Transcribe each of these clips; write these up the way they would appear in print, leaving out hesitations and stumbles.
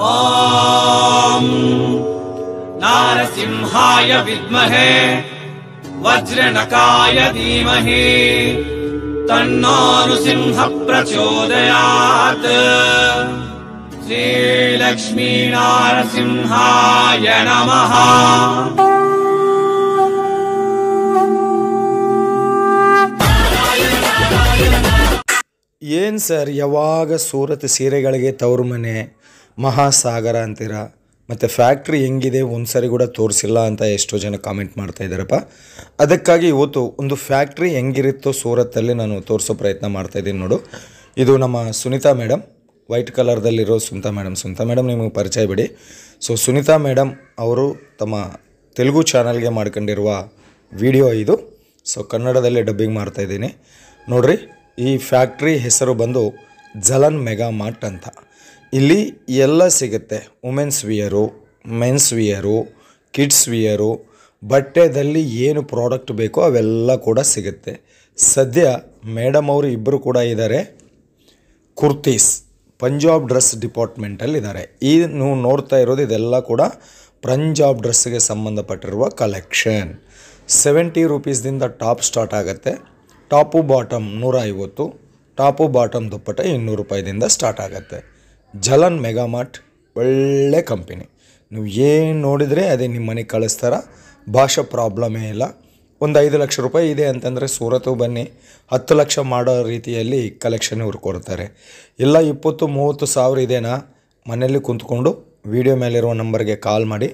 ॐ नारसिंहाय विद्महे वज्रनकाय धीमहि तन्नो नृसिंहः प्रचोदयात्। श्रीलक्ष्मी नारसिंहाय नमः। ಏನು ಸರ್ ಯಾವಾಗ ಸೂರತ್ ಸೀರೆಗಳಿಗೆ ತವರು ಮನೆ ಮಹಾಸಾಗರ ಅಂತೀರಾ, ಮತ್ತು ಫ್ಯಾಕ್ಟ್ರಿ ಹೆಂಗಿದೆ ಒಂದು ಸರಿ ಕೂಡ ತೋರಿಸಿಲ್ಲ ಅಂತ ಎಷ್ಟೋ ಜನ ಕಾಮೆಂಟ್ ಮಾಡ್ತಾ ಇದ್ದಾರಪ್ಪ. ಅದಕ್ಕಾಗಿ ಇವತ್ತು ಒಂದು ಫ್ಯಾಕ್ಟ್ರಿ ಹೆಂಗಿರುತ್ತೋ ಸೂರತ್ತಲ್ಲಿ ನಾನು ತೋರಿಸೋ ಪ್ರಯತ್ನ ಮಾಡ್ತಾಯಿದ್ದೀನಿ ನೋಡು. ಇದು ನಮ್ಮ ಸುನೀತಾ ಮೇಡಮ್, ವೈಟ್ ಕಲರ್ದಲ್ಲಿರೋ ಸುನೀತಾ ಮೇಡಮ್ ನಿಮಗೆ ಪರಿಚಯ ಬಿಡಿ. ಸೊ ಸುನೀತಾ ಮೇಡಮ್ ಅವರು ತಮ್ಮ ತೆಲುಗು ಚಾನಲ್ಗೆ ಮಾಡ್ಕೊಂಡಿರುವ ವಿಡಿಯೋ ಇದು. ಸೊ ಕನ್ನಡದಲ್ಲಿ ಡಬ್ಬಿಂಗ್ ಮಾಡ್ತಾಯಿದ್ದೀನಿ ನೋಡ್ರಿ. ಈ ಫ್ಯಾಕ್ಟ್ರಿ ಹೆಸರು ಬಂದು ಜಲನ್ ಮೆಗಾ ಮಾರ್ಟ್ ಅಂತ. ಇಲ್ಲಿ ಎಲ್ಲ ಸಿಗುತ್ತೆ, ವುಮೆನ್ಸ್ ವಿಯರು, ಮೆನ್ಸ್ ವಿಯರು, ಕಿಡ್ಸ್ ವಿಯರು, ಬಟ್ಟೆದಲ್ಲಿ ಏನು ಪ್ರಾಡಕ್ಟ್ ಬೇಕೋ ಅವೆಲ್ಲ ಕೂಡ ಸಿಗುತ್ತೆ. ಸದ್ಯ ಮೇಡಮ್ ಅವರು ಇಬ್ಬರು ಕೂಡ ಇದ್ದಾರೆ, ಕುರ್ತೀಸ್ ಪಂಜಾಬ್ ಡ್ರೆಸ್ ಡಿಪಾರ್ಟ್ಮೆಂಟಲ್ಲಿದ್ದಾರೆ. ಈ ನೀವು ನೋಡ್ತಾ ಇರೋದು ಇದೆಲ್ಲ ಕೂಡ ಪಂಜಾಬ್ ಡ್ರೆಸ್ಸಿಗೆ ಸಂಬಂಧಪಟ್ಟಿರುವ ಕಲೆಕ್ಷನ್. 70 ರೂಪೀಸ್ದಿಂದ ಟಾಪ್ ಸ್ಟಾರ್ಟ್ ಆಗುತ್ತೆ. Top bottom 150, top bottom dupatta 200 ರೂಪಾಯಿದಿಂದ ಸ್ಟಾರ್ಟ್ ಆಗುತ್ತೆ. ಜಲನ್ ಮೆಗಾ ಮಾರ್ಟ್ ಒಳ್ಳೆ ಕಂಪನಿ. ನೀವು ಏನು ನೋಡಿದರೆ ಅದೇ ನಿಮ್ಮ ಮನೆಗೆ ಕಳಿಸ್ತಾರ, ಭಾಷೆ ಪ್ರಾಬ್ಲಮೇ ಇಲ್ಲ. ಒಂದು 5 ಲಕ್ಷ ರೂಪಾಯಿ ಇದೆ ಅಂತಂದರೆ ಸೂರತ್ತು ಬನ್ನಿ, 10 ಲಕ್ಷ ಮಾಡೋ ರೀತಿಯಲ್ಲಿ ಕಲೆಕ್ಷನ್ ಇವ್ರು ಕೊಡ್ತಾರೆ. ಇಲ್ಲ 20-30 ಸಾವಿರ ಇದೆನಾ, ಮನೆಯಲ್ಲಿ ಕುಂತ್ಕೊಂಡು ವಿಡಿಯೋ ಮೇಲಿರುವ ನಂಬರ್ಗೆ ಕಾಲ್ ಮಾಡಿ.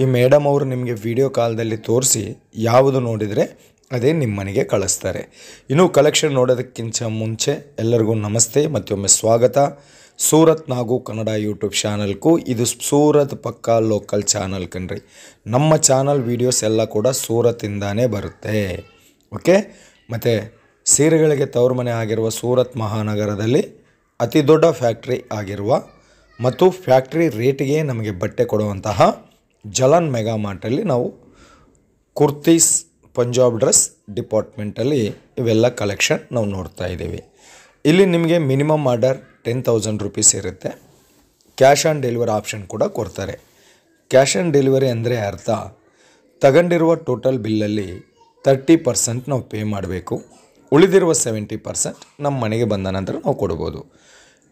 ಈ ಮೇಡಮ್ ಅವರು ನಿಮಗೆ ವಿಡಿಯೋ ಕಾಲ್ದಲ್ಲಿ ತೋರಿಸಿ ಯಾವುದು ನೋಡಿದರೆ ಅದೇ ನಿಮ್ಮ ಮನೆಗೆ ಕಳಿಸ್ತಾರೆ. ಇನ್ನು ಕಲೆಕ್ಷನ್ ನೋಡೋದಕ್ಕಿಂತ ಮುಂಚೆ ಎಲ್ಲರಿಗೂ ನಮಸ್ತೆ, ಮತ್ತೊಮ್ಮೆ ಸ್ವಾಗತ ಸೂರತ್ ನಾಗು ಕನ್ನಡ ಯೂಟ್ಯೂಬ್ ಚಾನಲ್ಗೂ. ಇದು ಸೂರತ್ ಪಕ್ಕಾ ಲೋಕಲ್ ಚಾನಲ್ ಕಣ್ರಿ. ನಮ್ಮ ಚಾನಲ್ ವೀಡಿಯೋಸ್ ಎಲ್ಲ ಕೂಡ ಸೂರತ್ತಿಂದಾನೇ ಬರುತ್ತೆ. ಓಕೆ, ಮತ್ತು ಸೀರೆಗಳಿಗೆ ತವರು ಮನೆ ಆಗಿರುವ ಸೂರತ್ ಮಹಾನಗರದಲ್ಲಿ ಅತಿ ದೊಡ್ಡ ಫ್ಯಾಕ್ಟ್ರಿ ಆಗಿರುವ ಮತ್ತು ಫ್ಯಾಕ್ಟ್ರಿ ರೇಟಿಗೆ ನಮಗೆ ಬಟ್ಟೆ ಕೊಡುವಂತಹ ಜಲನ್ ಮೆಗಾ ಮಾರ್ಟಲ್ಲಿ ನಾವು ಕುರ್ತೀಸ್ ಪಂಜಾಬ್ ಡ್ರೆಸ್ ಡಿಪಾರ್ಟ್ಮೆಂಟಲ್ಲಿ ಇವೆಲ್ಲ ಕಲೆಕ್ಷನ್ ನಾವು ನೋಡ್ತಾ ಇದ್ದೀವಿ. ಇಲ್ಲಿ ನಿಮಗೆ ಮಿನಿಮಮ್ ಆರ್ಡರ್ 10,000 ರೂಪೀಸ್ ಇರುತ್ತೆ. ಕ್ಯಾಶ್ ಆನ್ ಡೆಲಿವರಿ ಆಪ್ಷನ್ ಕೂಡ ಕೊಡ್ತಾರೆ. ಕ್ಯಾಶ್ ಆನ್ ಡೆಲಿವರಿ ಅಂದರೆ ಅರ್ಥ, ತಗೊಂಡಿರುವ ಟೋಟಲ್ ಬಿಲ್ಲಲ್ಲಿ 30% ನಾವು ಪೇ ಮಾಡಬೇಕು, ಉಳಿದಿರುವ 70% ನಮ್ಮ ಮನೆಗೆ ಬಂದ ನಂತರ ನಾವು ಕೊಡ್ಬೋದು.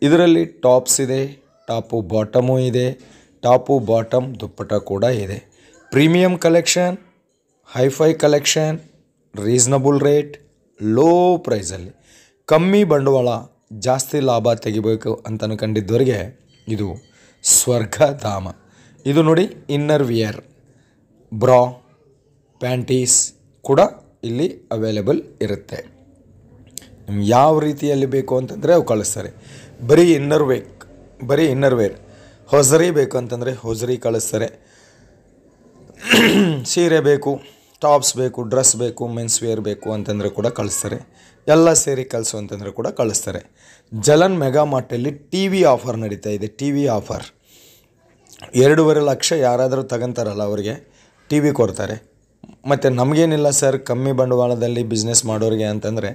ಇದರಲ್ಲಿ ಟಾಪ್ಸ್ ಇದೆ, ಟಾಪು ಬಾಟಮು ಇದೆ, ಟಾಪು ಬಾಟಮ್ ದುಪ್ಪಟ ಕೂಡ ಇದೆ. Premium collection, hi fi collection, reasonable rate, low ಪ್ರೈಸಲ್ಲಿ, ಕಮ್ಮಿ ಬಂಡವಾಳ ಜಾಸ್ತಿ ಲಾಭ ತೆಗಿಬೇಕು ಅಂತ ಅನ್ಕೊಂಡಿದ್ದವರಿಗೆ ಇದು ಸ್ವರ್ಗಧಾಮ. ಇದು ನೋಡಿ, ಇನ್ನರ್ ವಿಯರ್, ಬ್ರಾ, ಪ್ಯಾಂಟೀಸ್ ಕೂಡ ಇಲ್ಲಿ ಅವೈಲೇಬಲ್ ಇರುತ್ತೆ. ನಿಮ್ಗೆ ಯಾವ ರೀತಿಯಲ್ಲಿ ಬೇಕು ಅಂತಂದರೆ ಅವು ಕಳಿಸ್ತಾರೆ. ಬರೀ ಇನ್ನರ್ ವೇರ್ ಹೊಸರಿ ಬೇಕು ಅಂತಂದರೆ ಹೊಸರಿ ಕಳಿಸ್ತಾರೆ. ಸೀರೆ ಬೇಕು, ಟಾಪ್ಸ್ ಬೇಕು, ಡ್ರೆಸ್ ಬೇಕು, ಮೆನ್ಸ್ ವೇರ್ ಬೇಕು ಅಂತಂದರೆ ಕೂಡ ಕಳಿಸ್ತಾರೆ. ಎಲ್ಲ ಸೇರಿ ಕಳಿಸು ಅಂತಂದರೆ ಕೂಡ ಕಳಿಸ್ತಾರೆ. Jalan mega ಮಾರ್ಟಲ್ಲಿ T V offer ನಡೀತಾ ಇದೆ. ಟಿ ವಿ ಆಫರ್ 2.5 ಲಕ್ಷ ಯಾರಾದರೂ ತಗೊಂತಾರಲ್ಲ ಅವರಿಗೆ ಟಿ ವಿ ಕೊಡ್ತಾರೆ. ಮತ್ತು ನಮಗೇನಿಲ್ಲ ಸರ್, ಕಮ್ಮಿ ಬಂಡವಾಳದಲ್ಲಿ ಬಿಸ್ನೆಸ್ ಮಾಡೋರಿಗೆ ಅಂತಂದರೆ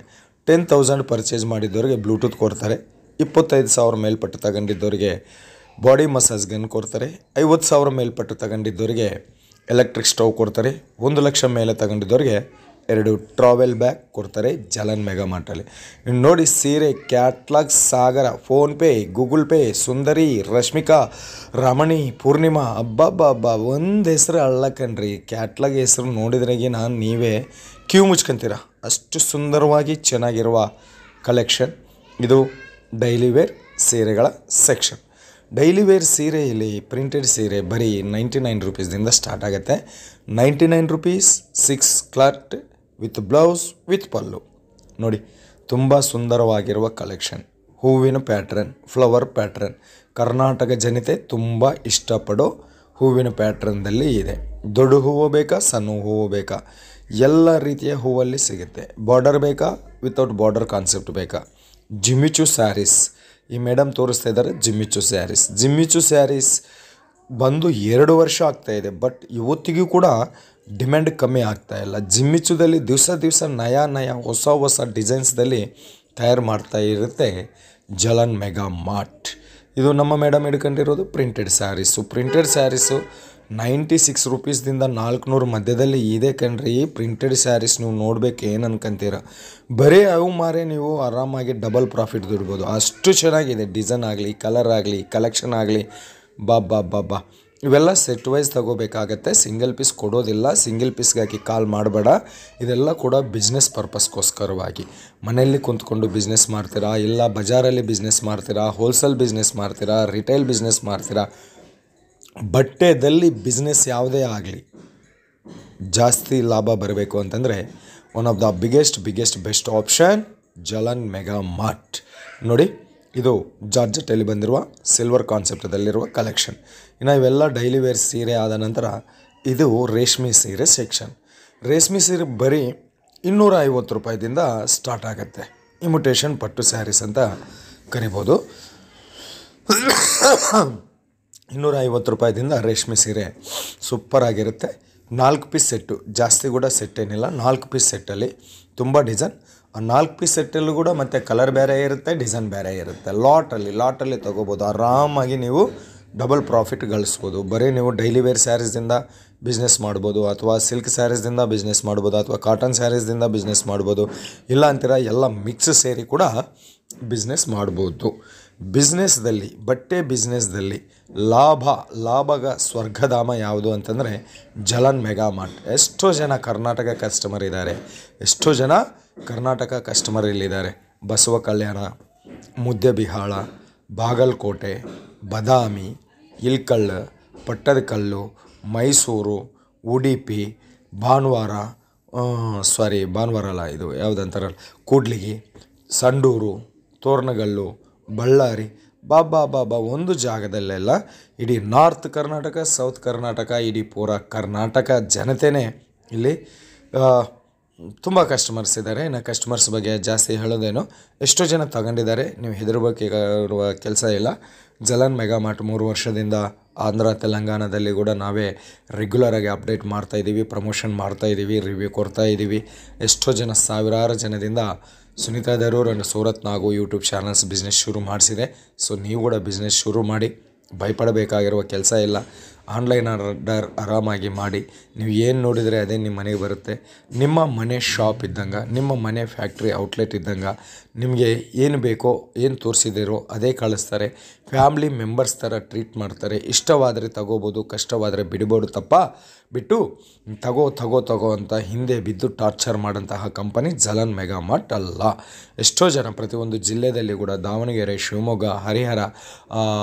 10,000 ಪರ್ಚೇಸ್ ಮಾಡಿದ್ದವರಿಗೆ ಬ್ಲೂಟೂತ್ ಕೊಡ್ತಾರೆ. 25,000 ಮೇಲ್ಪಟ್ಟು ತಗೊಂಡಿದ್ದವರಿಗೆ ಬಾಡಿ ಮಸಾಜ್ ಗನ್ ಕೊಡ್ತಾರೆ. 50,000 ಮೇಲ್ಪಟ್ಟು ತಗೊಂಡಿದ್ದವರಿಗೆ ಎಲೆಕ್ಟ್ರಿಕ್ ಸ್ಟವ್ ಕೊಡ್ತಾರೆ. 1 ಲಕ್ಷ ಮೇಲೆ ತಗೊಂಡಿದ್ದವರಿಗೆ 2 ಟ್ರಾವೆಲ್ ಬ್ಯಾಗ್ ಕೊಡ್ತಾರೆ ಜಲನ್ ಮೆಗಾ ಮಾರ್ಟಲ್ಲಿ. ಇನ್ನು ನೋಡಿ, ಸೀರೆ ಕ್ಯಾಟ್ಲಾಗ್ ಸಾಗರ, ಫೋನ್ಪೇ, ಗೂಗಲ್ ಪೇ, ಸುಂದರಿ, ರಶ್ಮಿಕಾ, ರಮಣಿ, ಪೂರ್ಣಿಮಾ, ಅಬ್ಬಬ್ಬಬ್ಬ ಒಂದು ಹೆಸರು ಅಳ್ಳಕಣ್ರಿ. ಕ್ಯಾಟ್ಲಾಗ್ ಹೆಸರು ನೋಡಿದ್ರೆಗೆ ನೀವೇ ಕ್ಯೂ ಮುಚ್ಕೊಂತೀರ, ಅಷ್ಟು ಸುಂದರವಾಗಿ ಚೆನ್ನಾಗಿರುವ ಕಲೆಕ್ಷನ್. ಇದು ಡೈಲಿ ವೇರ್ ಸೀರೆಗಳ ಸೆಕ್ಷನ್. ಡೈಲಿ ವೇರ್ ಸೀರೆಯಲ್ಲಿ ಪ್ರಿಂಟೆಡ್ ಸೀರೆ ಬರೀ 99 ರೂಪೀಸ್ದಿಂದ ಸ್ಟಾರ್ಟ್ ಆಗುತ್ತೆ. 99 rupees 6 cloth with blouse with pallu. ನೋಡಿ, ತುಂಬ ಸುಂದರವಾಗಿರುವ ಕಲೆಕ್ಷನ್. ಹೂವಿನ ಪ್ಯಾಟ್ರನ್, ಫ್ಲವರ್ ಪ್ಯಾಟ್ರನ್, ಕರ್ನಾಟಕ ಜನತೆ ತುಂಬ ಇಷ್ಟಪಡೋ ಹೂವಿನ ಪ್ಯಾಟ್ರನ್ದಲ್ಲಿ ಇದೆ. ದೊಡ್ಡ ಹೂವು ಬೇಕಾ, ಸಣ್ಣ ಹೂವು ಬೇಕಾ, ಎಲ್ಲ ರೀತಿಯ ಹೂವಲ್ಲಿ ಸಿಗುತ್ತೆ. ಬಾರ್ಡರ್ ಬೇಕಾ, ವಿತೌಟ್ ಬಾರ್ಡರ್ ಕಾನ್ಸೆಪ್ಟ್ ಬೇಕಾ. ಜಿಮ್ಮಿಚು ಸ್ಯಾರೀಸ್, ಈ ಮೇಡಮ್ ತೋರಿಸ್ತಾ ಇದ್ದಾರೆ. ಜಿಮ್ಮಿಚು ಸ್ಯಾರೀಸ್ ಬಂದು 2 ವರ್ಷ ಆಗ್ತಾಯಿದೆ, ಬಟ್ ಇವತ್ತಿಗೂ ಕೂಡ ಡಿಮ್ಯಾಂಡ್ ಕಮ್ಮಿ ಆಗ್ತಾಯಿಲ್ಲ. ಜಿಮ್ಮಿಚುದಲ್ಲಿ ದಿವಸ ನಯ ಹೊಸ ಡಿಸೈನ್ಸ್ದಲ್ಲಿ ತಯಾರು ಮಾಡ್ತಾ ಇರುತ್ತೆ ಜಲನ್ ಮೆಗಾ ಮಾರ್ಟ್. ಇದು ನಮ್ಮ ಮೇಡಮ್ ಹಿಡ್ಕೊಂಡಿರೋದು ಪ್ರಿಂಟೆಡ್ ಸ್ಯಾರೀಸು. ಪ್ರಿಂಟೆಡ್ ಸ್ಯಾರೀಸು 96 ರೂಪೀಸ್ದಿಂದ 400 ಮಧ್ಯದಲ್ಲಿ ಇದೆ ಕಣ್ರಿ. ಪ್ರಿಂಟೆಡ್ ಸ್ಯಾರೀಸ್ ನೀವು ನೋಡ್ಬೇಕು, ಏನು ಅನ್ಕೊಂತೀರ. ಬರೀ ಅವು ಮಾರೇ ನೀವು ಆರಾಮಾಗಿ ಡಬಲ್ ಪ್ರಾಫಿಟ್ ದುಡ್ಬೋದು. ಅಷ್ಟು ಚೆನ್ನಾಗಿದೆ. ಡಿಸೈನ್ ಆಗಲಿ, ಕಲರ್ ಆಗಲಿ, ಕಲೆಕ್ಷನ್ ಆಗಲಿ, ಬಾ ಇವೆಲ್ಲ ಸೆಟ್ ವೈಸ್ ತಗೋಬೇಕಾಗತ್ತೆ. ಸಿಂಗಲ್ ಪೀಸ್ ಕೊಡೋದಿಲ್ಲ. ಸಿಂಗಲ್ ಪೀಸ್ಗೆ ಹಾಕಿ ಕಾಲ್ ಮಾಡಬೇಡ. ಇದೆಲ್ಲ ಕೂಡ ಬಿಸ್ನೆಸ್ ಪರ್ಪಸ್ಗೋಸ್ಕರವಾಗಿ. ಮನೆಯಲ್ಲಿ ಕುಂತ್ಕೊಂಡು ಬಿಸ್ನೆಸ್ ಮಾಡ್ತೀರಾ, ಇಲ್ಲ ಬಜಾರಲ್ಲಿ ಬಿಸ್ನೆಸ್ ಮಾಡ್ತೀರಾ, ಹೋಲ್ಸೇಲ್ ಬಿಸ್ನೆಸ್ ಮಾಡ್ತೀರಾ, ರಿಟೇಲ್ ಬಿಸ್ನೆಸ್ ಮಾಡ್ತೀರಾ, ಬಟ್ಟೆದಲ್ಲಿ ಬಿಸ್ನೆಸ್ ಯಾವುದೇ ಆಗಲಿ ಜಾಸ್ತಿ ಲಾಭ ಬರಬೇಕು ಅಂತಂದರೆ one of the biggest best option Jalan mega mart. ನೋಡಿ, ಇದು ಜಾರ್ಜೆಟಲ್ಲಿ ಬಂದಿರುವ ಸಿಲ್ವರ್ ಕಾನ್ಸೆಪ್ಟದಲ್ಲಿರುವ ಕಲೆಕ್ಷನ್. ಇನ್ನು ಇವೆಲ್ಲ ಡೈಲಿ ವೇರ್ ಸೀರೆ ಆದ ನಂತರ ಇದು ರೇಷ್ಮೆ ಸೀರೆ ಸೆಕ್ಷನ್. ರೇಷ್ಮೆ ಸೀರೆ ಬರೀ 250 ರೂಪಾಯಿದಿಂದ ಸ್ಟಾರ್ಟ್ ಆಗುತ್ತೆ. ಇಮಿಟೇಷನ್ ಪಟ್ಟು ಸ್ಯಾರೀಸ್ ಅಂತ ಕರಿಬೋದು. 250 ರೂಪಾಯಿದಿಂದ ರೇಷ್ಮೆ ಸೀರೆ ಸೂಪರಾಗಿರುತ್ತೆ. 4 ಪೀಸ್ ಸೆಟ್ಟು, ಜಾಸ್ತಿ ಕೂಡ ಸೆಟ್ ಏನಿಲ್ಲ. 4 ಪೀಸ್ ಸೆಟ್ಟಲ್ಲಿ ತುಂಬ ಡಿಸೈನ್. ಆ 4 ಪೀಸ್ ಸೆಟ್ಟಲ್ಲೂ ಕೂಡ ಮತ್ತು ಕಲರ್ ಬೇರೆ ಇರುತ್ತೆ, ಡಿಸೈನ್ ಬೇರೆ ಇರುತ್ತೆ. ಲಾಟಲ್ಲಿ ತೊಗೋಬೋದು. ಆರಾಮಾಗಿ ನೀವು ಡಬಲ್ ಪ್ರಾಫಿಟ್ ಗಳಿಸ್ಬೋದು. ಬರೀ ನೀವು ಡೈಲಿ ವೇರ್ ಸ್ಯಾರೀಸ್ದಿಂದ ಬಿಸ್ನೆಸ್ ಮಾಡ್ಬೋದು, ಅಥವಾ ಸಿಲ್ಕ್ ಸ್ಯಾರೀಸ್ದಿಂದ ಬಿಸ್ನೆಸ್ ಮಾಡ್ಬೋದು, ಅಥವಾ ಕಾಟನ್ ಸ್ಯಾರೀಸ್ದಿಂದ ಬಿಸ್ನೆಸ್ ಮಾಡ್ಬೋದು. ಇಲ್ಲ ಅಂತೀರ ಎಲ್ಲ ಮಿಕ್ಸ್ ಸೇರಿ ಕೂಡ ಬಿಸ್ನೆಸ್ ಮಾಡ್ಬೋದು. ಬಿಸ್ನೆಸ್ದಲ್ಲಿ, ಬಟ್ಟೆ ಬಿಸ್ನೆಸ್ದಲ್ಲಿ ಲಾಭಗ ಸ್ವರ್ಗಧಾಮ ಯಾವುದು ಅಂತಂದರೆ ಜಲನ್ ಮೆಗಾ ಮಾರ್ಟ್. ಎಷ್ಟೋ ಜನ ಕರ್ನಾಟಕ ಕಸ್ಟಮರ್ ಇದ್ದಾರೆ. ಎಷ್ಟೋ ಜನ ಕರ್ನಾಟಕ ಕಸ್ಟಮರ್ ಇಲ್ಲಿದ್ದಾರೆ. ಬಸವ ಕಲ್ಯಾಣ, ಮುದ್ದೆಬಿಹಾಳ, ಬಾಗಲಕೋಟೆ, ಬಾದಾಮಿ, ಇಲ್ಕಲ್, ಪಟ್ಟದಕಲ್ಲು, ಮೈಸೂರು, ಉಡುಪಿ, ಭಾನುವಾರ ಅಲ್ಲ, ಇದು ಯಾವುದಂತಾರಲ್ಲ, ಕೂಡ್ಲಿಗಿ, ಸಂಡೂರು, ತೋರಣಗಲ್ಲು, ಬಳ್ಳಾರಿ, ಬಾಬಾ ಒಂದು ಜಾಗದಲ್ಲೆಲ್ಲ ಇಡೀ ನಾರ್ತ್ ಕರ್ನಾಟಕ, ಸೌತ್ ಕರ್ನಾಟಕ, ಇಡೀ ಪೂರ ಕರ್ನಾಟಕ ಜನತೆಯೇ ಇಲ್ಲಿ ತುಂಬ ಕಸ್ಟಮರ್ಸ್ ಇದ್ದಾರೆ. ಇನ್ನು ಕಸ್ಟಮರ್ಸ್ ಬಗ್ಗೆ ಜಾಸ್ತಿ ಹೇಳೋದೇನು, ಎಷ್ಟೋ ಜನ ತಗೊಂಡಿದ್ದಾರೆ. ನೀವು ಹೆದರಬೇಕಾಗಿರುವ ಕೆಲಸ ಇಲ್ಲ. ಜಲನ್ ಮೆಗಾ ಮಾರ್ಟ್ 3 ವರ್ಷದಿಂದ ಆಂಧ್ರ ತೆಲಂಗಾಣದಲ್ಲಿ ಕೂಡ ನಾವೇ ರೆಗ್ಯುಲರಾಗಿ ಅಪ್ಡೇಟ್ ಮಾಡ್ತಾಯಿದ್ದೀವಿ, ಪ್ರಮೋಷನ್ ಮಾಡ್ತಾಯಿದ್ದೀವಿ, ರಿವ್ಯೂ ಕೊಡ್ತಾಯಿದ್ದೀವಿ. ಎಷ್ಟೋ ಜನ, ಸಾವಿರಾರು ಜನದಿಂದ ಸುನೀತಾ ದರೂರ್ ಆ್ಯಂಡ್ ಸೂರತ್ ನಾಗು ಯೂಟ್ಯೂಬ್ ಚಾನಲ್ಸ್ ಬಿಸ್ನೆಸ್ ಶುರು ಮಾಡಿಸಿದೆ. ಸೊ ನೀವು ಕೂಡ ಬಿಸ್ನೆಸ್ ಶುರು ಮಾಡಿ. ಭಯಪಡಬೇಕಾಗಿರುವ ಕೆಲಸ ಇಲ್ಲ. ಆನ್ಲೈನ್ ಆರ್ಡರ್ ಆರಾಮಾಗಿ ಮಾಡಿ. ನೀವು ಏನು ನೋಡಿದರೆ ಅದೇ ನಿಮ್ಮ ಮನೆಗೆ ಬರುತ್ತೆ. ನಿಮ್ಮ ಮನೆ ಶಾಪ್ ಇದ್ದಂಗೆ, ನಿಮ್ಮ ಮನೆ ಫ್ಯಾಕ್ಟ್ರಿ ಔಟ್ಲೆಟ್ ಇದ್ದಂಗೆ, ನಿಮಗೆ ಏನು ಬೇಕೋ, ಏನು ತೋರಿಸಿದಿರೋ ಅದೇ ಕಳಿಸ್ತಾರೆ. ಫ್ಯಾಮ್ಲಿ ಮೆಂಬರ್ಸ್ ಥರ ಟ್ರೀಟ್ ಮಾಡ್ತಾರೆ. ಇಷ್ಟವಾದರೆ ತಗೋಬೋದು, ಕಷ್ಟವಾದರೆ ಬಿಡ್ಬೋದು. ಬಿಟ್ಟು ತಗೋ ಅಂತ ಹಿಂದೆ ಬಿದ್ದು torture ಮಾಡೋಂತಹ company Jalan mega mart ಅಲ್ಲ. ಎಷ್ಟೋ ಜನ ಪ್ರತಿಯೊಂದು ಜಿಲ್ಲೆಯಲ್ಲಿ ಕೂಡ, ದಾವಣಗೆರೆ, ಶಿವಮೊಗ್ಗ, ಹರಿಹರ,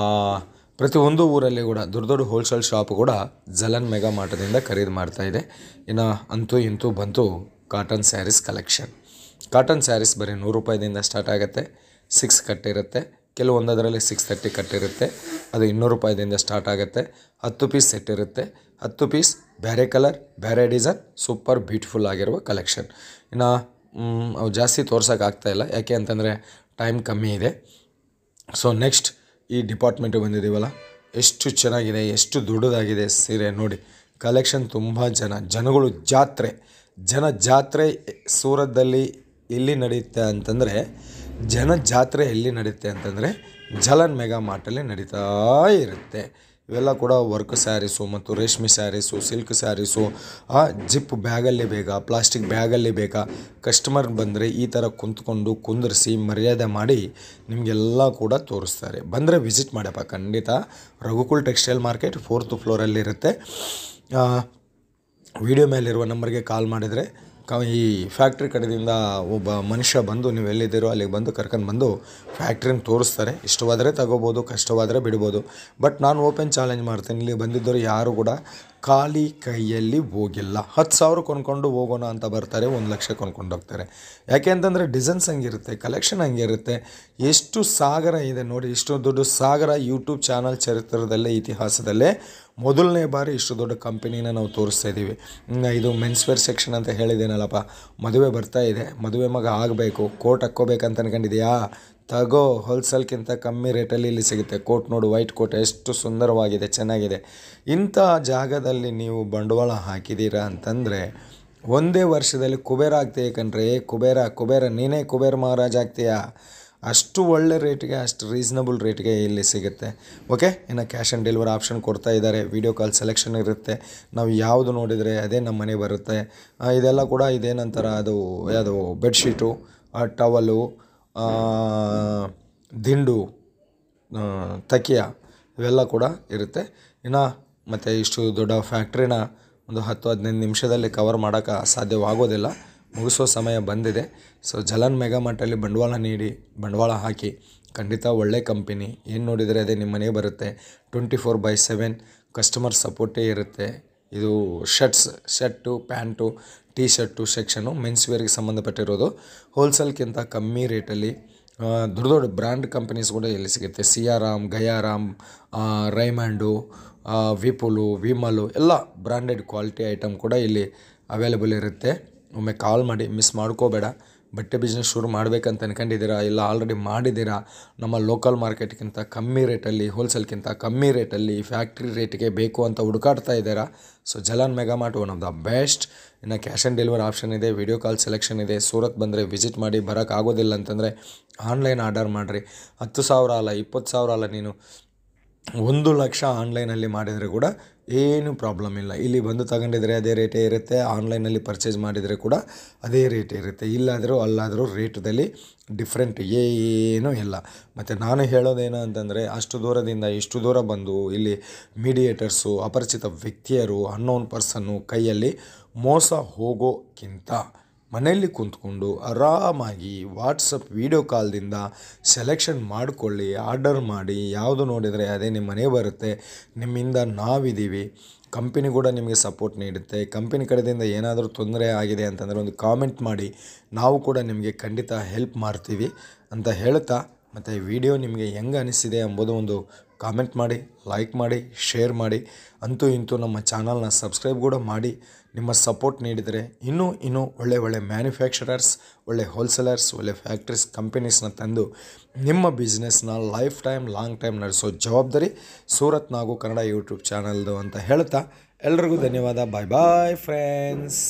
ಪ್ರತಿಯೊಂದು ಊರಲ್ಲಿ ಕೂಡ ದೊಡ್ಡ ಹೋಲ್ಸೇಲ್ ಶಾಪ್ ಕೂಡ ಜಲನ್ ಮೆಗಾ ಮಾರ್ಟದಿಂದ ಖರೀದಿ ಮಾಡ್ತಾಯಿದೆ. ಇನ್ನು ಅಂತೂ ಬಂತು cotton saris collection. Cotton saris ಬರೀ 100 ರೂಪಾಯಿದಿಂದ ಸ್ಟಾರ್ಟ್ ಆಗುತ್ತೆ. 6 ಕಟ್ಟಿರುತ್ತೆ. ಕೆಲವೊಂದರಲ್ಲಿ 630 ಕಟ್ಟಿರುತ್ತೆ. ಅದು 200 ರೂಪಾಯಿದಿಂದ ಸ್ಟಾರ್ಟ್ ಆಗುತ್ತೆ. 10 ಪೀಸ್ ಸೆಟ್ ಇರುತ್ತೆ. 10 ಪೀಸ್ ಬೇರೆ ಕಲರ್, ಬೇರೆ ಡಿಸೈನ್, ಸೂಪರ್ ಬ್ಯೂಟಿಫುಲ್ ಆಗಿರುವ ಕಲೆಕ್ಷನ್. ಇನ್ನು ಅವು ಜಾಸ್ತಿ ತೋರ್ಸೋಕ್ಕಾಗ್ತಾಯಿಲ್ಲ, ಯಾಕೆ ಅಂತಂದರೆ ಟೈಮ್ ಕಮ್ಮಿ ಇದೆ. ಸೊ ನೆಕ್ಸ್ಟ್ ಈ ಡಿಪಾರ್ಟ್ಮೆಂಟಿಗೆ ಬಂದಿದ್ದೀವಲ್ಲ, ಎಷ್ಟು ಚೆನ್ನಾಗಿದೆ, ಎಷ್ಟು ದೊಡ್ಡದಾಗಿದೆ ಸೀರೆ ನೋಡಿ. ಕಲೆಕ್ಷನ್ ತುಂಬ ಜನಗಳು ಜಾತ್ರೆ ಸೂರತ್ದಲ್ಲಿ ಎಲ್ಲಿ ನಡೆಯುತ್ತೆ ಅಂತಂದರೆ, ಜಲನ್ ಮೆಗಾ ಮಾರ್ಟಲ್ಲಿ ನಡೀತಾ ಇರುತ್ತೆ. ಇವೆಲ್ಲ ಕೂಡ ವರ್ಕ್ ಸ್ಯಾರೀಸು ಮತ್ತು ರೇಷ್ಮೆ ಸ್ಯಾರೀಸು, ಸಿಲ್ಕ್ ಸ್ಯಾರೀಸು, ಜಿಪ್ ಬ್ಯಾಗಲ್ಲಿ ಬೇಕಾ, ಪ್ಲಾಸ್ಟಿಕ್ ಬ್ಯಾಗಲ್ಲಿ ಬೇಕಾ, ಕಸ್ಟಮರ್ ಬಂದರೆ ಈ ಥರ ಕುಂದರಿಸಿ ಮರ್ಯಾದೆ ಮಾಡಿ ನಿಮಗೆಲ್ಲ ಕೂಡ ತೋರಿಸ್ತಾರೆ. ಬಂದರೆ ವಿಸಿಟ್ ಮಾಡಪ್ಪ ಖಂಡಿತ. ರಘುಕುಲ್ ಟೆಕ್ಸ್ಟೈಲ್ ಮಾರ್ಕೆಟ್ 4th ಫ್ಲೋರಲ್ಲಿರುತ್ತೆ. ವಿಡಿಯೋ ಮೇಲಿರುವ ನಂಬರ್ಗೆ ಕಾಲ್ ಮಾಡಿದರೆ ಈ ಫ್ಯಾಕ್ಟ್ರಿ ಕಡೆಯಿಂದ ಒಬ್ಬ ಮನುಷ್ಯ ಬಂದು, ನೀವು ಎಲ್ಲಿದ್ದೀರೋ ಅಲ್ಲಿಗೆ ಬಂದು ಕರ್ಕೊಂಡು ಬಂದು ಫ್ಯಾಕ್ಟ್ರಿನ ತೋರಿಸ್ತಾರೆ. ಇಷ್ಟವಾದರೆ ತಗೋಬೋದು, ಕಷ್ಟವಾದರೆ ಬಿಡ್ಬೋದು. ಬಟ್ ನಾನು ಓಪನ್ ಚಾಲೆಂಜ್ ಮಾಡ್ತೀನಿ, ಇಲ್ಲಿ ಬಂದಿದ್ದರು ಯಾರು ಕೂಡ ಖಾಲಿ ಕೈಯಲ್ಲಿ ಹೋಗಿಲ್ಲ. 10,000 ಕೊಂಡ್ಕೊಂಡು ಹೋಗೋಣ ಅಂತ ಬರ್ತಾರೆ, 1 ಲಕ್ಷ ಕೊಂಡ್ಕೊಂಡು ಹೋಗ್ತಾರೆ. ಯಾಕೆ ಅಂತಂದರೆ ಡಿಸೈನ್ಸ್ ಹಂಗಿರುತ್ತೆ, ಕಲೆಕ್ಷನ್ ಹಂಗಿರುತ್ತೆ. ಎಷ್ಟು ಸಾಗರ ಇದೆ ನೋಡಿ. ಇಷ್ಟು ದೊಡ್ಡ ಸಾಗರ ಯೂಟ್ಯೂಬ್ ಚಾನಲ್ ಚರಿತ್ರದಲ್ಲೇ, ಇತಿಹಾಸದಲ್ಲೇ ಮೊದಲನೇ ಬಾರಿ ಇಷ್ಟು ದೊಡ್ಡ ಕಂಪನಿನ ನಾವು ತೋರಿಸ್ತಾ ಇದ್ದೀವಿ. ಇದು ಮೆನ್ಸ್ವೇರ್ ಸೆಕ್ಷನ್ ಅಂತ ಹೇಳಿದ್ದೇನಲ್ಲಪ್ಪ. ಮದುವೆ ಬರ್ತಾ ಇದೆ, ಮದುವೆ ಮಗ ಆಗಬೇಕು, ಕೋಟ್ ಹಾಕ್ಕೋಬೇಕಂತ ಅನ್ಕೊಂಡಿದೆಯಾ? ತಗೋ, ಹೋಲ್ಸೇಲ್ಗಿಂತ ಕಮ್ಮಿ ರೇಟಲ್ಲಿ ಇಲ್ಲಿ ಸಿಗುತ್ತೆ. ಕೋಟ್ ನೋಡು, ವೈಟ್ ಕೋಟ್ ಎಷ್ಟು ಸುಂದರವಾಗಿದೆ, ಚೆನ್ನಾಗಿದೆ. ಇಂಥ ಜಾಗದಲ್ಲಿ ನೀವು ಬಂಡವಾಳ ಹಾಕಿದ್ದೀರಾ ಅಂತಂದರೆ ಒಂದೇ ವರ್ಷದಲ್ಲಿ ಕುಬೇರ ಆಗ್ತೀಯ ಕಣ್ರಿ. ಕುಬೇರ ನೀನೇ ಕುಬೇರ ಮಹಾರಾಜ ಆಗ್ತೀಯಾ. ಅಷ್ಟು ಒಳ್ಳೆ ರೇಟಿಗೆ, ಅಷ್ಟು ರೀಸನಬಲ್ ರೇಟ್ಗೆ ಇಲ್ಲಿ ಸಿಗುತ್ತೆ. ಓಕೆ, ಇನ್ನು ಕ್ಯಾಶ್ ಆನ್ ಡೆಲಿವರಿ ಆಪ್ಷನ್ ಕೊಡ್ತಾ ಇದ್ದಾರೆ. ವಿಡಿಯೋ ಕಾಲ್ ಸೆಲೆಕ್ಷನ್ ಇರುತ್ತೆ. ನಾವು ಯಾವುದು ನೋಡಿದರೆ ಅದೇ ನಮ್ಮ ಮನೆ ಬರುತ್ತೆ. ಇದೆಲ್ಲ ಕೂಡ ಇದೇನಂತಾರೆ, ಅದು ಯಾವುದು ಬೆಡ್ಶೀಟು, ಟವಲು, ದಿಂಡು, ತಕಿಯ ಇವೆಲ್ಲ ಕೂಡ ಇರುತ್ತೆ. ಇನ್ನು ಮತ್ತು ಇಷ್ಟು ದೊಡ್ಡ ಫ್ಯಾಕ್ಟ್ರಿನ ಒಂದು 10-15 ನಿಮಿಷದಲ್ಲಿ ಕವರ್ ಮಾಡೋಕ್ಕೆ ಸಾಧ್ಯವಾಗೋದಿಲ್ಲ. ಮುಗಿಸೋ ಸಮಯ ಬಂದಿದೆ. ಸೊ ಜಲನ್ ಮೆಗಾ ಮಾರ್ಟಲ್ಲಿ ಬಂಡವಾಳ ಹಾಕಿ ಖಂಡಿತ ಒಳ್ಳೆ ಕಂಪನಿ. ಏನು ನೋಡಿದರೆ ಅದೇ ನಿಮ್ಮ ಮನೆಗೆ ಬರುತ್ತೆ. 24/7 ಕಸ್ಟಮರ್ ಸಪೋರ್ಟೇ ಇರುತ್ತೆ. ಇದು shirt, pant, T shirt section men's ವೇರ್ಗೆ ಸಂಬಂಧಪಟ್ಟಿರೋದು. ಹೋಲ್ಸೇಲ್ಗಿಂತ ಕಮ್ಮಿ ರೇಟಲ್ಲಿ ದೊಡ್ಡ ಬ್ರ್ಯಾಂಡ್ ಕಂಪನೀಸ್ ಕೂಡ ಇಲ್ಲಿ ಸಿಗುತ್ತೆ. ಸಿಯಾರಾಮ್, ಗಯಾರಾಮ್, ರೈಮಂಡು, ವಿಪುಲು, ವಿಮಲು ಎಲ್ಲ ಬ್ರ್ಯಾಂಡೆಡ್ ಕ್ವಾಲಿಟಿ ಐಟಮ್ ಕೂಡ ಇಲ್ಲಿ ಅವೈಲೇಬಲ್ ಇರುತ್ತೆ. ಒಮ್ಮೆ ಕಾಲ್ ಮಾಡಿ, ಮಿಸ್ ಮಾಡ್ಕೋಬೇಡ. ಬಟ್ಟೆ ಬಿಸ್ನೆಸ್ ಶುರು ಮಾಡಬೇಕಂತ ಅನ್ಕೊಂಡಿದ್ದೀರಾ, ಇಲ್ಲ ಆಲ್ರೆಡಿ ಮಾಡಿದ್ದೀರಾ, ನಮ್ಮ ಲೋಕಲ್ ಮಾರ್ಕೆಟ್ಗಿಂತ ಕಮ್ಮಿ ರೇಟಲ್ಲಿ, ಹೋಲ್ಸೇಲ್ಗಿಂತ ಕಮ್ಮಿ ರೇಟಲ್ಲಿ ಫ್ಯಾಕ್ಟ್ರಿ ರೇಟ್ಗೆ ಬೇಕು ಅಂತ ಹುಡುಕಾಡ್ತಾ ಇದ್ದೀರಾ, so Jalan mega mart one of the best. ಇನ್ನು ಕ್ಯಾಶ್ ಆನ್ ಡೆಲಿವರಿ ಆಪ್ಷನ್ ಇದೆ, ವಿಡಿಯೋ ಕಾಲ್ ಸೆಲೆಕ್ಷನ್ ಇದೆ. ಸೂರತ್ ಬಂದರೆ ವಿಸಿಟ್ ಮಾಡಿ, ಬರೋಕ್ಕಾಗೋದಿಲ್ಲ ಅಂತಂದರೆ ಆನ್ಲೈನ್ ಆರ್ಡರ್ ಮಾಡಿರಿ. 10,000 ಅಲ್ಲ, 20,000 ಅಲ್ಲ, ನೀನು 1,00,000 ಆನ್ಲೈನಲ್ಲಿ ಮಾಡಿದರೆ ಕೂಡ ಏನು ಪ್ರಾಬ್ಲಮ್ ಇಲ್ಲ. ಇಲ್ಲಿ ಬಂದು ತಗೊಂಡಿದ್ರೆ ಅದೇ ರೇಟೇ ಇರುತ್ತೆ. ಆನ್ಲೈನಲ್ಲಿ ಪರ್ಚೇಸ್ ಮಾಡಿದರೆ ಕೂಡ ಅದೇ ರೇಟೇ ಇರುತ್ತೆ. ಅಲ್ಲಾದರೂ ರೇಟದಲ್ಲಿ ಡಿಫ್ರೆಂಟ್ ಏನೂ ಇಲ್ಲ. ಮತ್ತು ನಾನು ಹೇಳೋದೇನು ಅಂತಂದರೆ, ಅಷ್ಟು ದೂರದಿಂದ ಇಷ್ಟು ದೂರ ಬಂದು ಇಲ್ಲಿ ಮೀಡಿಯೇಟರ್ಸು, ಅಪರಿಚಿತ ವ್ಯಕ್ತಿಯರು, ಅನ್ನೋನ್ ಪರ್ಸನ್ನು ಕೈಯಲ್ಲಿ ಮೋಸ ಹೋಗೋಕ್ಕಿಂತ ಮನೆಯಲ್ಲಿ ಕುಂತ್ಕೊಂಡು ಆರಾಮಾಗಿ ವಾಟ್ಸಪ್ ವೀಡಿಯೋ ಕಾಲ್ದಿಂದ ಸೆಲೆಕ್ಷನ್ ಮಾಡಿಕೊಳ್ಳಿ, ಆರ್ಡರ್ ಮಾಡಿ. ಯಾವುದು ನೋಡಿದರೆ ಅದೇ ನಿಮ್ಮ ಮನೆಗೆ ಬರುತ್ತೆ. ನಿಮ್ಮಿಂದ ನಾವಿದ್ದೀವಿ. ಕಂಪನಿ ಕೂಡ ನಿಮಗೆ ಸಪೋರ್ಟ್ ನೀಡುತ್ತೆ. ಕಂಪನಿ ಕಡೆಯಿಂದ ಏನಾದರೂ ತೊಂದರೆ ಆಗಿದೆ ಅಂತಂದರೆ ಒಂದು ಕಾಮೆಂಟ್ ಮಾಡಿ, ನಾವು ಕೂಡ ನಿಮಗೆ ಖಂಡಿತ ಹೆಲ್ಪ್ ಮಾಡ್ತೀವಿ ಅಂತ ಹೇಳ್ತಾ, ಮತ್ತು ಈ ವಿಡಿಯೋ ನಿಮಗೆ ಹೆಂಗೆ ಅನಿಸಿದೆ ಎಂಬುದು ಒಂದು ಕಾಮೆಂಟ್ ಮಾಡಿ, ಲೈಕ್ ಮಾಡಿ, ಶೇರ್ ಮಾಡಿ. ಅಂತೂ ಇಂತೂ ನಮ್ಮ ಚಾನಲ್ನ ಸಬ್ಸ್ಕ್ರೈಬ್ ಕೂಡ ಮಾಡಿ. ನಿಮ್ಮ ಸಪೋರ್ಟ್ ನೀಡಿದರೆ ಇನ್ನೂ ಒಳ್ಳೆ ಮ್ಯಾನುಫ್ಯಾಕ್ಚರರ್ಸ್, ಒಳ್ಳೆ ಹೋಲ್ಸೇಲರ್ಸ್, ಒಳ್ಳೆ ಫ್ಯಾಕ್ಟ್ರೀಸ್, ಕಂಪನೀಸ್ನ ತಂದು ನಿಮ್ಮ ಬಿಸ್ನೆಸ್ನ ಲಾಂಗ್ ಟೈಮ್ ನಡೆಸೋ ಜವಾಬ್ದಾರಿ ಸೂರತ್ ನಾಗು ಕನ್ನಡ ಯೂಟ್ಯೂಬ್ ಚಾನಲ್ದು ಅಂತ ಹೇಳ್ತಾ ಎಲ್ರಿಗೂ ಧನ್ಯವಾದ. Bye friends.